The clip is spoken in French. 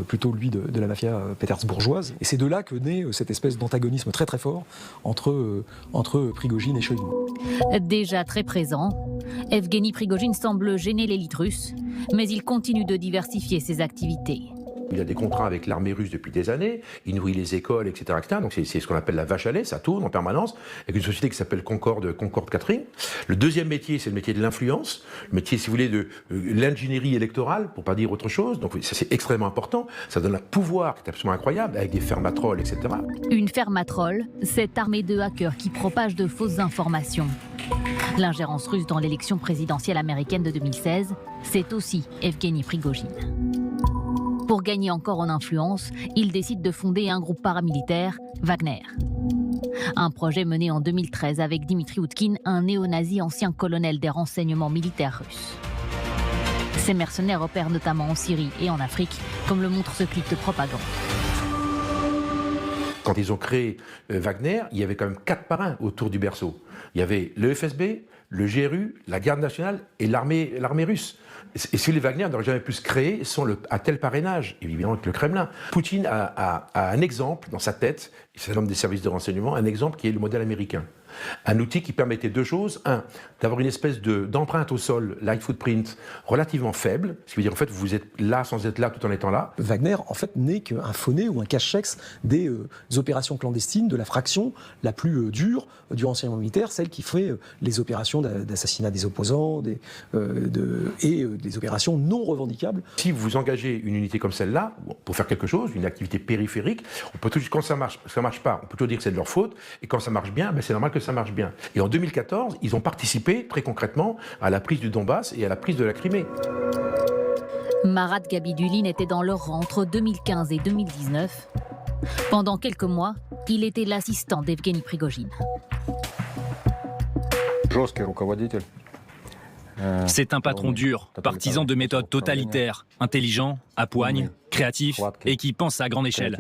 plutôt lui de la mafia pétersbourgeoise. Et c'est de là que naît cette espèce d'antagonisme très très fort entre Prigojine et Shoigu. Déjà très présent, Evgeny Prigojine semble gêner l'élite russe, mais il continue de diversifier ses activités. Il a des contrats avec l'armée russe depuis des années, il nourrit les écoles, etc. etc. Donc c'est ce qu'on appelle la vache à lait, ça tourne en permanence, avec une société qui s'appelle Concorde Catering. Le deuxième métier, c'est le métier de l'influence, le métier, si vous voulez, de l'ingénierie électorale, pour pas dire autre chose. Donc ça, c'est extrêmement important, ça donne un pouvoir qui est absolument incroyable, avec des fermatrolles, etc. Une fermatroll, cette armée de hackers qui propage de fausses informations. L'ingérence russe dans l'élection présidentielle américaine de 2016, c'est aussi Evgeny Prigojine. Pour gagner encore en influence, il décide de fonder un groupe paramilitaire, Wagner. Un projet mené en 2013 avec Dimitri Oudkine, un néo-nazi ancien colonel des renseignements militaires russes. Ces mercenaires opèrent notamment en Syrie et en Afrique, comme le montre ce clip de propagande. Quand ils ont créé Wagner, il y avait quand même 4 parrains autour du berceau. Il y avait le FSB, le GRU, la garde nationale et l'armée russe. Et si les Wagner n'auraient jamais pu se créer sans à tel parrainage, évidemment avec le Kremlin. Poutine a un exemple dans sa tête, c'est un homme des services de renseignement, un exemple qui est le modèle américain. Un outil qui permettait deux choses. Un, d'avoir une espèce d'empreinte au sol, light footprint, relativement faible. Ce qui veut dire, en fait, vous êtes là sans être là tout en étant là. Wagner, en fait, n'est qu'un faux-nez ou un cache-sexe des opérations clandestines de la fraction la plus dure du renseignement militaire, celle qui fait les opérations d'assassinat des opposants et des opérations non revendicables. Si vous engagez une unité comme celle-là, pour faire quelque chose, une activité périphérique, on peut toujours, quand ça marche pas, on peut toujours dire que c'est de leur faute, et quand ça marche bien, ben c'est normal que ça marche bien. Et en 2014, ils ont participé très concrètement à la prise du Donbass et à la prise de la Crimée. Marat Gabidulin était dans leur rang entre 2015 et 2019. Pendant quelques mois, il était l'assistant d'Evgeny Prigojine. C'est un patron dur, partisan de méthodes totalitaires, intelligent, à poigne, créatif et qui pense à grande échelle.